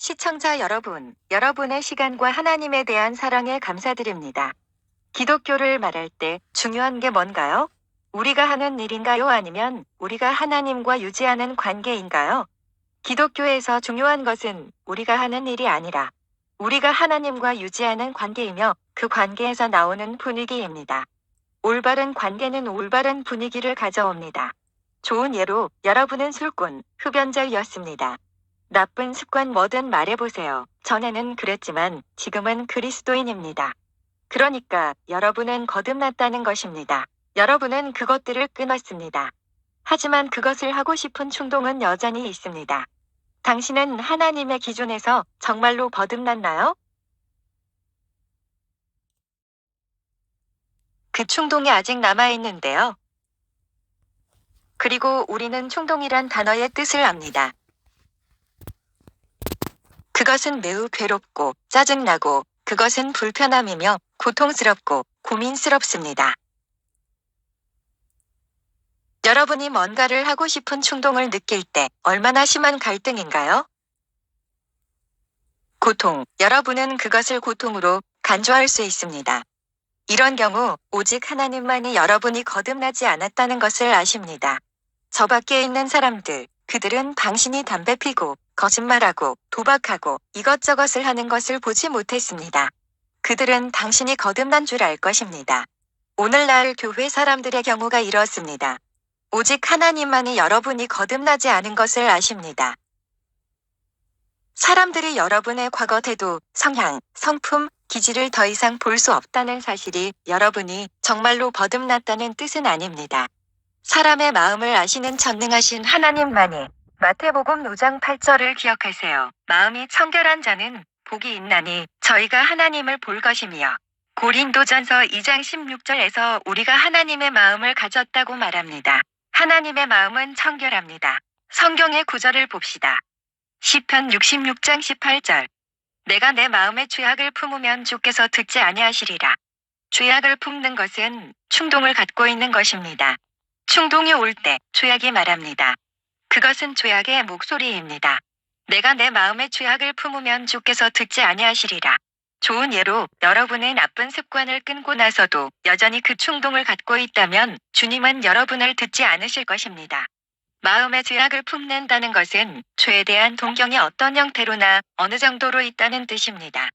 시청자 여러분, 여러분의 시간과 하나님에 대한 사랑에 감사드립니다. 기독교를 말할 때 중요한 게 뭔가요? 우리가 하는 일인가요? 아니면 우리가 하나님과 유지하는 관계인가요? 기독교에서 중요한 것은 우리가 하는 일이 아니라 우리가 하나님과 유지하는 관계이며 그 관계에서 나오는 분위기입니다. 올바른 관계는 올바른 분위기를 가져옵니다. 좋은 예로 여러분은 술꾼, 흡연자였습니다. 나쁜 습관 뭐든 말해보세요. 전에는 그랬지만 지금은 그리스도인입니다. 그러니까 여러분은 거듭났다는 것입니다. 여러분은 그것들을 끊었습니다. 하지만 그것을 하고 싶은 충동은 여전히 있습니다. 당신은 하나님의 기준에서 정말로 거듭났나요? 그 충동이 아직 남아있는데요. 그리고 우리는 충동이란 단어의 뜻을 압니다. 그것은 매우 괴롭고 짜증나고 그것은 불편함이며 고통스럽고 고민스럽습니다. 여러분이 뭔가를 하고 싶은 충동을 느낄 때 얼마나 심한 갈등인가요? 고통, 여러분은 그것을 고통으로 간주할 수 있습니다. 이런 경우 오직 하나님만이 여러분이 거듭나지 않았다는 것을 아십니다. 저 밖에 있는 사람들, 그들은 당신이 담배 피고 거짓말하고 도박하고 이것저것을 하는 것을 보지 못했습니다. 그들은 당신이 거듭난 줄 알 것입니다. 오늘날 교회 사람들의 경우가 이렇습니다. 오직 하나님만이 여러분이 거듭나지 않은 것을 아십니다. 사람들이 여러분의 과거 태도, 성향, 성품, 기질을 더 이상 볼 수 없다는 사실이 여러분이 정말로 거듭났다는 뜻은 아닙니다. 사람의 마음을 아시는 전능하신 하나님만이 마태복음 5장 8절을 기억하세요. 마음이 청결한 자는 복이 있나니 저희가 하나님을 볼 것이며 고린도전서 2장 16절에서 우리가 하나님의 마음을 가졌다고 말합니다. 하나님의 마음은 청결합니다. 성경의 구절을 봅시다. 시편 66장 18절. 내가 내 마음의 죄악을 품으면 주께서 듣지 아니하시리라. 죄악을 품는 것은 충동을 갖고 있는 것입니다. 충동이 올 때 죄악이 말합니다. 그것은 죄악의 목소리입니다. 내가 내 마음의 죄악을 품으면 주께서 듣지 아니하시리라. 좋은 예로 여러분의 나쁜 습관을 끊고 나서도 여전히 그 충동을 갖고 있다면 주님은 여러분을 듣지 않으실 것입니다. 마음의 죄악을 품는다는 것은 죄에 대한 동경이 어떤 형태로나 어느 정도로 있다는 뜻입니다.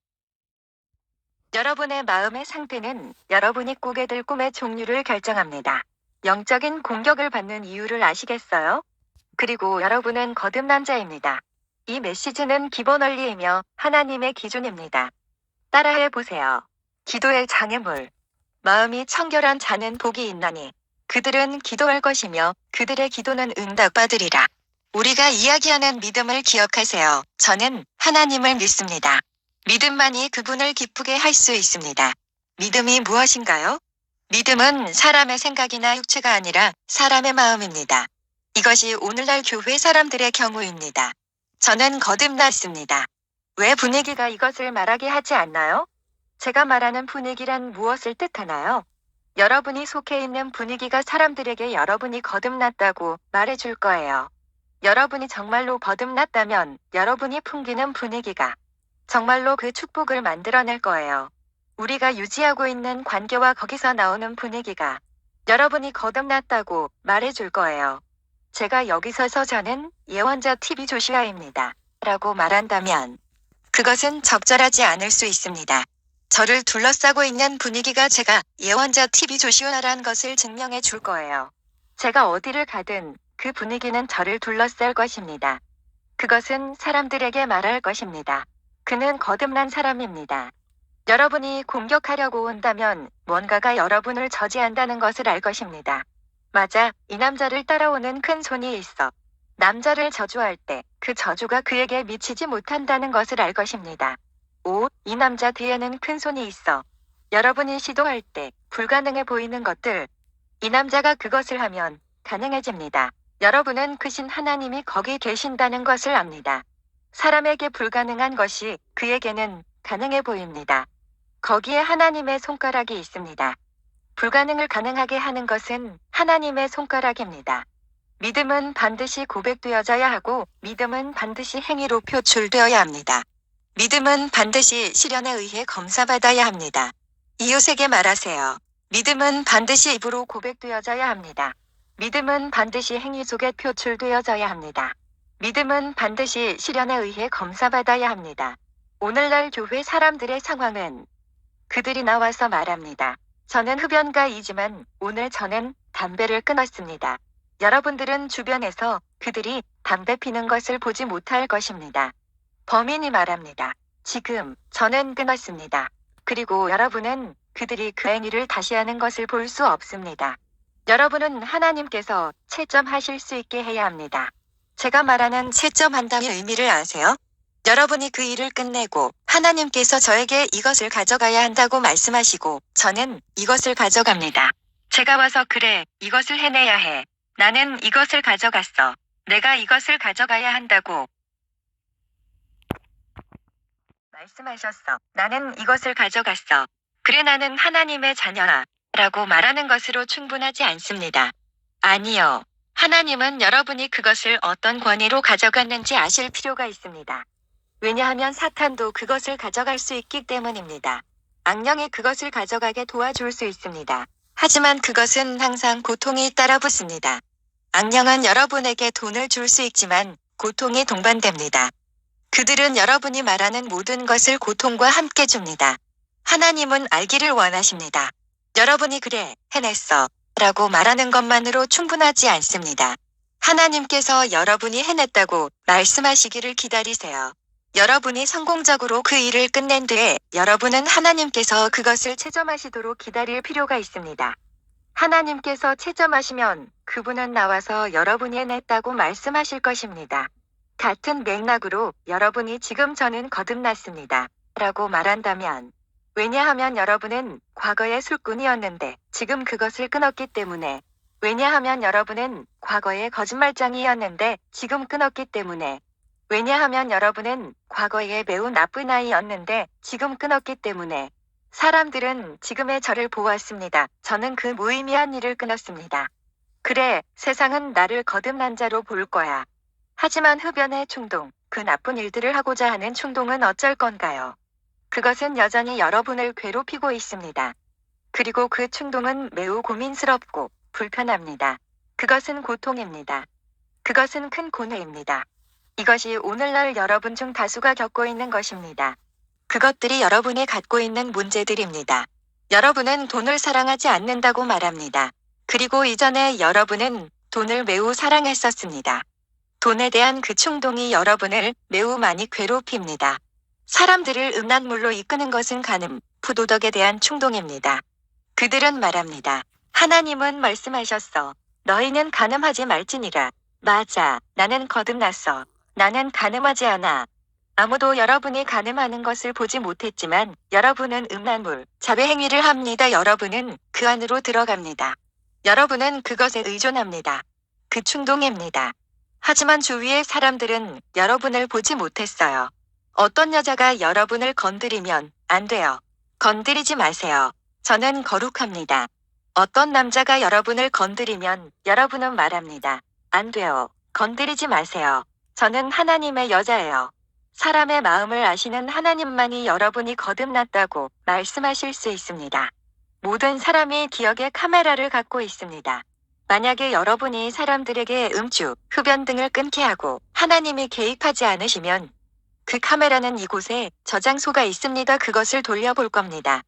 여러분의 마음의 상태는 여러분이 꾸게 될 꿈의 종류를 결정합니다. 영적인 공격을 받는 이유를 아시겠어요? 그리고 여러분은 거듭난 자입니다. 이 메시지는 기본 원리이며 하나님의 기준입니다. 따라해 보세요. 기도의 장애물. 마음이 청결한 자는 복이 있나니 그들은 기도할 것이며 그들의 기도는 응답받으리라. 우리가 이야기하는 믿음을 기억하세요. 저는 하나님을 믿습니다. 믿음만이 그분을 기쁘게 할 수 있습니다. 믿음이 무엇인가요? 믿음은 사람의 생각이나 육체가 아니라 사람의 마음입니다. 이것이 오늘날 교회 사람들의 경우입니다. 저는 거듭났습니다. 왜 분위기가 이것을 말하게 하지 않나요? 제가 말하는 분위기란 무엇을 뜻하나요? 여러분이 속해 있는 분위기가 사람들에게 여러분이 거듭났다고 말해줄 거예요. 여러분이 정말로 거듭났다면 여러분이 풍기는 분위기가 정말로 그 축복을 만들어낼 거예요. 우리가 유지하고 있는 관계와 거기서 나오는 분위기가 여러분이 거듭났다고 말해줄 거예요. 제가 여기 서서 저는 예언자 TV 조슈아입니다. 라고 말한다면 그것은 적절하지 않을 수 있습니다. 저를 둘러싸고 있는 분위기가 제가 예언자 TV 조슈아란 것을 증명해 줄 거예요. 제가 어디를 가든 그 분위기는 저를 둘러쌀 것입니다. 그것은 사람들에게 말할 것입니다. 그는 거듭난 사람입니다. 여러분이 공격하려고 온다면 뭔가가 여러분을 저지한다는 것을 알 것입니다. 맞아, 이 남자를 따라오는 큰 손이 있어. 남자를 저주할 때 그 저주가 그에게 미치지 못한다는 것을 알 것입니다. 오, 이 남자 뒤에는 큰 손이 있어. 여러분이 시도할 때 불가능해 보이는 것들, 이 남자가 그것을 하면 가능해집니다. 여러분은 크신 하나님이 거기 계신다는 것을 압니다. 사람에게 불가능한 것이 그에게는 가능해 보입니다. 거기에 하나님의 손가락이 있습니다. 불가능을 가능하게 하는 것은 하나님의 손가락입니다. 믿음은 반드시 고백되어져야 하고 믿음은 반드시 행위로 표출되어야 합니다. 믿음은 반드시 시련에 의해 검사받아야 합니다. 이웃에게 말하세요. 믿음은 반드시 입으로 고백되어져야 합니다. 믿음은 반드시 행위 속에 표출되어져야 합니다. 믿음은 반드시 시련에 의해 검사받아야 합니다. 오늘날 교회 사람들의 상황은 그들이 나와서 말합니다. 저는 흡연가이지만 오늘 저는 담배를 끊었습니다. 여러분들은 주변에서 그들이 담배 피는 것을 보지 못할 것입니다. 범인이 말합니다. 지금 저는 끊었습니다. 그리고 여러분은 그들이 그 행위를 다시 하는 것을 볼 수 없습니다. 여러분은 하나님께서 채점하실 수 있게 해야 합니다. 제가 말하는 채점한다의 의미를 아세요? 여러분이 그 일을 끝내고 하나님께서 저에게 이것을 가져가야 한다고 말씀하시고 저는 이것을 가져갑니다. 제가 와서 그래, 이것을 해내야 해. 나는 이것을 가져갔어. 내가 이것을 가져가야 한다고 말씀하셨어. 나는 이것을 가져갔어. 그래 나는 하나님의 자녀야. 라고 말하는 것으로 충분하지 않습니다. 아니요. 하나님은 여러분이 그것을 어떤 권위로 가져갔는지 아실 필요가 있습니다. 왜냐하면 사탄도 그것을 가져갈 수 있기 때문입니다. 악령이 그것을 가져가게 도와줄 수 있습니다. 하지만 그것은 항상 고통이 따라붙습니다. 악령은 여러분에게 돈을 줄 수 있지만 고통이 동반됩니다. 그들은 여러분이 말하는 모든 것을 고통과 함께 줍니다. 하나님은 알기를 원하십니다. 여러분이 그래, 해냈어. 라고 말하는 것만으로 충분하지 않습니다. 하나님께서 여러분이 해냈다고 말씀하시기를 기다리세요. 여러분이 성공적으로 그 일을 끝낸 뒤에 여러분은 하나님께서 그것을 채점하시도록 기다릴 필요가 있습니다. 하나님께서 채점하시면 그분은 나와서 여러분이 해냈다고 말씀하실 것입니다. 같은 맥락으로 여러분이 지금 저는 거듭났습니다. 라고 말한다면 왜냐하면 여러분은 과거의 술꾼이었는데 지금 그것을 끊었기 때문에 왜냐하면 여러분은 과거의 거짓말장이었는데 지금 끊었기 때문에 왜냐하면 여러분은 과거에 매우 나쁜 아이였는데 지금 끊었기 때문에 사람들은 지금의 저를 보았습니다. 저는 그 무의미한 일을 끊었습니다. 그래, 세상은 나를 거듭난 자로 볼 거야. 하지만 흡연의 충동, 그 나쁜 일들을 하고자 하는 충동은 어쩔 건가요? 그것은 여전히 여러분을 괴롭히고 있습니다. 그리고 그 충동은 매우 고민스럽고 불편합니다. 그것은 고통입니다. 그것은 큰 고뇌입니다. 이것이 오늘날 여러분 중 다수가 겪고 있는 것입니다. 그것들이 여러분이 갖고 있는 문제들입니다. 여러분은 돈을 사랑하지 않는다고 말합니다. 그리고 이전에 여러분은 돈을 매우 사랑했었습니다. 돈에 대한 그 충동이 여러분을 매우 많이 괴롭힙니다. 사람들을 음란물로 이끄는 것은 간음, 부도덕에 대한 충동입니다. 그들은 말합니다. 하나님은 말씀하셨어. 너희는 간음하지 말지니라. 맞아, 나는 거듭났어. 나는 간음하지 않아. 아무도 여러분이 간음하는 것을 보지 못했지만 여러분은 음란물, 자배 행위를 합니다. 여러분은 그 안으로 들어갑니다. 여러분은 그것에 의존합니다. 그 충동입니다. 하지만 주위의 사람들은 여러분을 보지 못했어요. 어떤 여자가 여러분을 건드리면 안 돼요. 건드리지 마세요. 저는 거룩합니다. 어떤 남자가 여러분을 건드리면 여러분은 말합니다. 안 돼요. 건드리지 마세요. 저는 하나님의 여자예요. 사람의 마음을 아시는 하나님만이 여러분이 거듭났다고 말씀하실 수 있습니다. 모든 사람이 기억의 카메라를 갖고 있습니다. 만약에 여러분이 사람들에게 음주, 흡연 등을 끊게 하고 하나님이 개입하지 않으시면 그 카메라는 이곳에 저장소가 있습니다. 그것을 돌려볼 겁니다.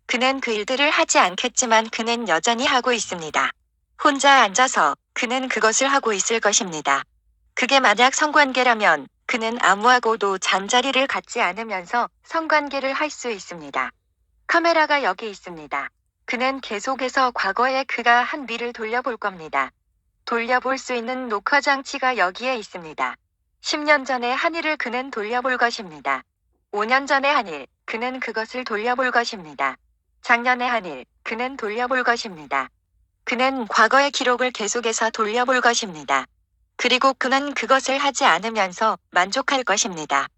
그는 그 일들을 하지 않겠지만 그는 여전히 하고 있습니다. 혼자 앉아서 그는 그것을 하고 있을 것입니다. 그게 만약 성관계라면 그는 아무하고도 잠자리를 갖지 않으면서 성관계를 할 수 있습니다. 카메라가 여기 있습니다. 그는 계속해서 과거에 그가 한 일을 돌려볼 겁니다. 돌려볼 수 있는 녹화 장치가 여기에 있습니다. 10년 전에 한 일을 그는 돌려볼 것입니다. 5년 전에 한 일, 그는 그것을 돌려볼 것입니다. 작년에 한 일, 그는 돌려볼 것입니다. 그는 과거의 기록을 계속해서 돌려볼 것입니다. 그리고 그는 그것을 하지 않으면서 만족할 것입니다.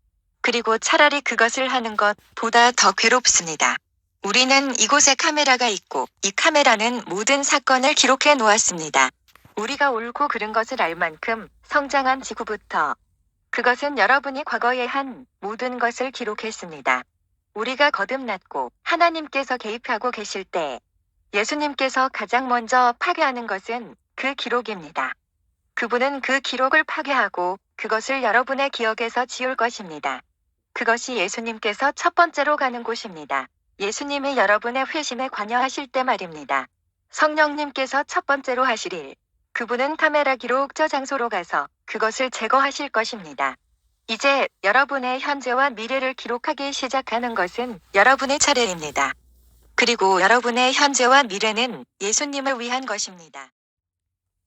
그리고 차라리 그것을 하는 것보다 더 괴롭습니다. 우리는 이곳에 카메라가 있고 이 카메라는 모든 사건을 기록해 놓았습니다. 우리가 옳고 그른 것을 알 만큼 성장한 지구부터 그것은 여러분이 과거에 한 모든 것을 기록했습니다. 우리가 거듭났고 하나님께서 개입하고 계실 때 예수님께서 가장 먼저 파괴하는 것은 그 기록입니다. 그분은 그 기록을 파괴하고 그것을 여러분의 기억에서 지울 것입니다. 그것이 예수님께서 첫 번째로 가는 곳입니다. 예수님이 여러분의 회심에 관여하실 때 말입니다. 성령님께서 첫 번째로 하실 일. 그분은 카메라 기록 저장소로 가서 그것을 제거하실 것입니다. 이제 여러분의 현재와 미래를 기록하기 시작하는 것은 여러분의 차례입니다. 그리고 여러분의 현재와 미래는 예수님을 위한 것입니다.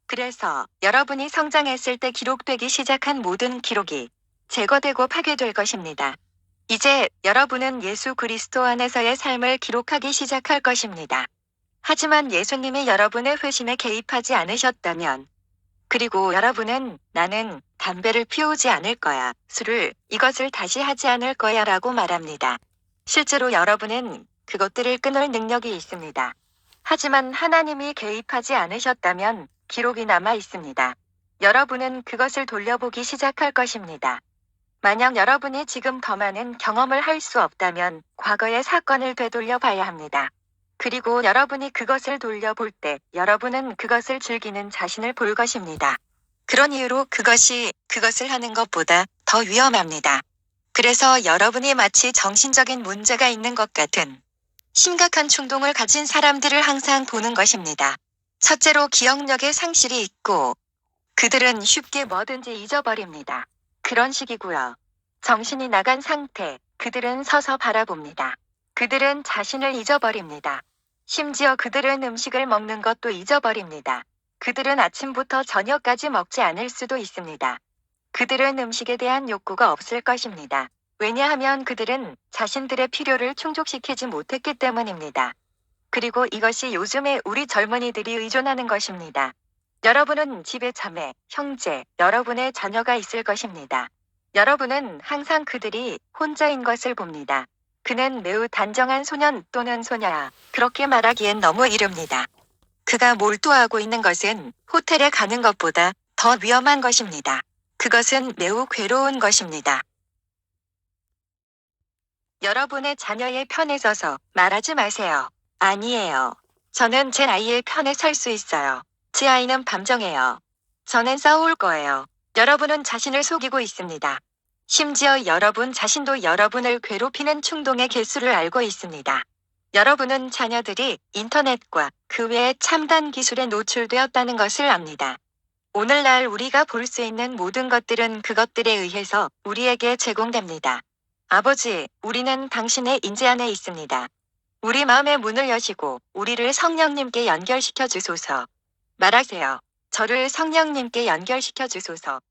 그래서 여러분이 성장했을 때 기록되기 시작한 모든 기록이 제거되고 파괴될 것입니다. 이제 여러분은 예수 그리스도 안에서의 삶을 기록하기 시작할 것입니다. 하지만 예수님이 여러분의 회심에 개입하지 않으셨다면, 그리고 여러분은 나는 담배를 피우지 않을 거야, 이것을 다시 하지 않을 거야 라고 말합니다. 실제로 여러분은 그것들을 끊을 능력이 있습니다. 하지만 하나님이 개입하지 않으셨다면 기록이 남아 있습니다. 여러분은 그것을 돌려보기 시작할 것입니다. 만약 여러분이 지금 더 많은 경험을 할 수 없다면 과거의 사건을 되돌려 봐야 합니다. 그리고 여러분이 그것을 돌려볼 때 여러분은 그것을 즐기는 자신을 볼 것입니다. 그런 이유로 그것을 하는 것보다 더 위험합니다. 그래서 여러분이 마치 정신적인 문제가 있는 것 같은 심각한 충동을 가진 사람들을 항상 보는 것입니다. 첫째로 기억력에 상실이 있고 그들은 쉽게 뭐든지 잊어버립니다. 그런 식이고요. 정신이 나간 상태, 그들은 서서 바라봅니다. 그들은 자신을 잊어버립니다. 심지어 그들은 음식을 먹는 것도 잊어버립니다. 그들은 아침부터 저녁까지 먹지 않을 수도 있습니다. 그들은 음식에 대한 욕구가 없을 것입니다. 왜냐하면 그들은 자신들의 필요를 충족시키지 못했기 때문입니다. 그리고 이것이 요즘에 우리 젊은이들이 의존하는 것입니다. 여러분은 집에 자매, 형제, 여러분의 자녀가 있을 것입니다. 여러분은 항상 그들이 혼자인 것을 봅니다. 그는 매우 단정한 소년 또는 소녀야. 그렇게 말하기엔 너무 이릅니다. 그가 몰두하고 있는 것은 호텔에 가는 것보다 더 위험한 것입니다. 그것은 매우 괴로운 것입니다. 여러분의 자녀의 편에 서서 말하지 마세요. 아니에요. 저는 제 아이의 편에 설 수 있어요. 제 아이는 밤정해요. 저는 싸울 거예요. 여러분은 자신을 속이고 있습니다. 심지어 여러분 자신도 여러분을 괴롭히는 충동의 개수를 알고 있습니다. 여러분은 자녀들이 인터넷과 그 외의 첨단 기술에 노출되었다는 것을 압니다. 오늘날 우리가 볼 수 있는 모든 것들은 그것들에 의해서 우리에게 제공됩니다. 아버지, 우리는 당신의 인지 안에 있습니다. 우리 마음의 문을 여시고 우리를 성령님께 연결시켜 주소서. 말하세요. 저를 성령님께 연결시켜 주소서.